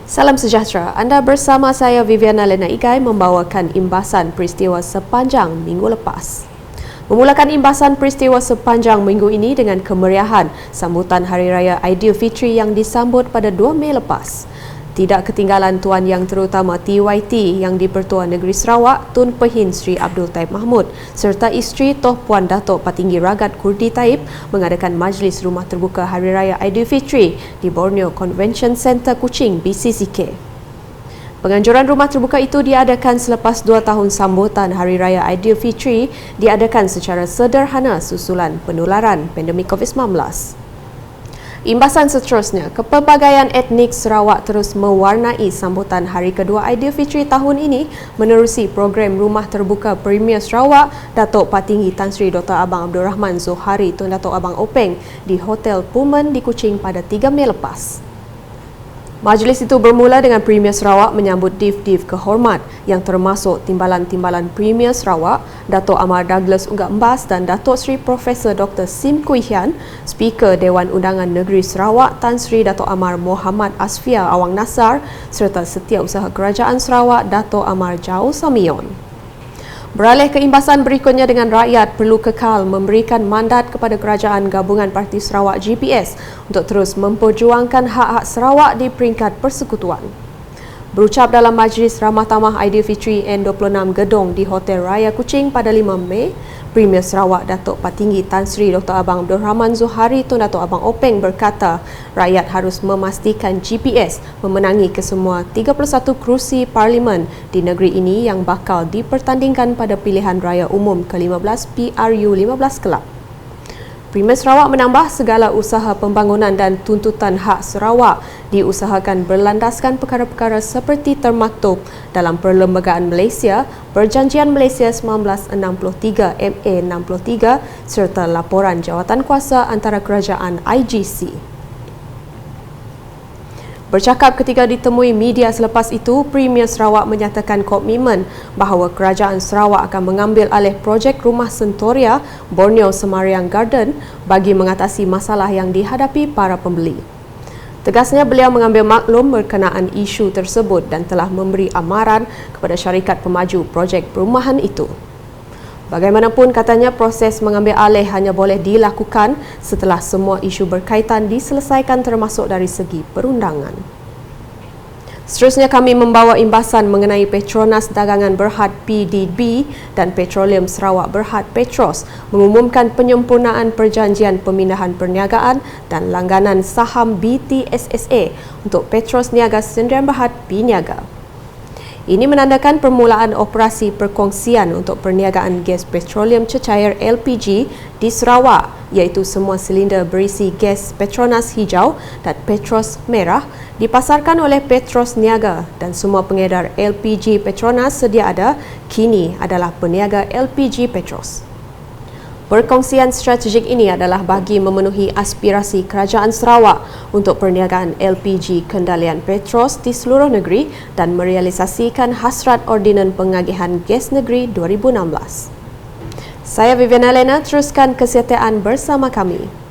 Salam sejahtera. Anda bersama saya Viviana Lena Igai membawakan imbasan peristiwa sepanjang minggu lepas. Memulakan imbasan peristiwa sepanjang minggu ini dengan kemeriahan sambutan Hari Raya Aidilfitri yang disambut pada 2 Mei lepas. Tidak ketinggalan Tuan Yang Terutama TYT Yang di-Pertuan Negeri Sarawak Tun Pehin Sri Abdul Taib Mahmud serta isteri Toh Puan Datuk Patinggi Ragat Kurdi Taib mengadakan majlis rumah terbuka Hari Raya Aidilfitri di Borneo Convention Centre Kuching BCCK. Penganjuran rumah terbuka itu diadakan selepas 2 tahun sambutan Hari Raya Aidilfitri diadakan secara sederhana susulan penularan pandemik COVID-19. Imbasan seterusnya, kepelbagaian etnik Sarawak terus mewarnai sambutan hari kedua Aidilfitri tahun ini menerusi program Rumah Terbuka Premier Sarawak Datuk Patinggi Tan Sri Dr. Abang Abdul Rahman Zohari Tun Datuk Abang Openg di Hotel Pullman di Kuching pada 3 Mei lepas. Majlis itu bermula dengan Premier Sarawak menyambut div-div kehormat yang termasuk Timbalan-Timbalan Premier Sarawak, Datuk Amar Douglas Unggak Mbas dan Datuk Seri Profesor Dr. Sim Kui Hian, Speaker Dewan Undangan Negeri Sarawak Tan Sri Datuk Amar Muhammad Asfia Awang Nasar serta Setiausaha Kerajaan Sarawak Datuk Amar Jauh Samion. Beralih ke imbasan berikutnya dengan rakyat perlu kekal memberikan mandat kepada Kerajaan Gabungan Parti Sarawak GPS untuk terus memperjuangkan hak-hak Sarawak di peringkat persekutuan. Berucap dalam Majlis Ramah Tamah Aidilfitri N26 Gedong di Hotel Raya Kuching pada 5 Mei, Premier Sarawak Datuk Patinggi Tan Sri Dr. Abang Abdul Rahman Zohari Tun Datuk Abang Openg berkata, rakyat harus memastikan GPS memenangi kesemua 31 kerusi parlimen di negeri ini yang bakal dipertandingkan pada pilihan raya umum ke-15 PRU15 Kelab. Premier Sarawak menambah segala usaha pembangunan dan tuntutan hak Sarawak diusahakan berlandaskan perkara-perkara seperti termaktub dalam Perlembagaan Malaysia, Perjanjian Malaysia 1963 MA 63 serta laporan jawatankuasa antara kerajaan IGC. Bercakap ketika ditemui media selepas itu, Premier Sarawak menyatakan komitmen bahawa Kerajaan Sarawak akan mengambil alih projek Rumah Sentoria Borneo Semariang Garden bagi mengatasi masalah yang dihadapi para pembeli. Tegasnya beliau mengambil maklum berkenaan isu tersebut dan telah memberi amaran kepada syarikat pemaju projek perumahan itu. Bagaimanapun katanya proses mengambil alih hanya boleh dilakukan setelah semua isu berkaitan diselesaikan termasuk dari segi perundangan. Seterusnya kami membawa imbasan mengenai Petronas Dagangan Berhad PDB dan Petroleum Sarawak Berhad Petros mengumumkan penyempurnaan perjanjian pemindahan perniagaan dan langganan saham BTSSA untuk Petros Niaga Sdn Bhd Bniaga. Ini menandakan permulaan operasi perkongsian untuk perniagaan gas petroleum cecair LPG di Sarawak iaitu semua silinder berisi gas Petronas hijau dan Petros merah dipasarkan oleh Petros Niaga dan semua pengedar LPG Petronas sedia ada kini adalah peniaga LPG Petros. Perkongsian strategik ini adalah bagi memenuhi aspirasi Kerajaan Sarawak untuk perniagaan LPG kendalian Petros di seluruh negeri dan merealisasikan hasrat Ordinan Pengagihan Gas Negeri 2016. Saya Viviana Lena, teruskan kesetiaan bersama kami.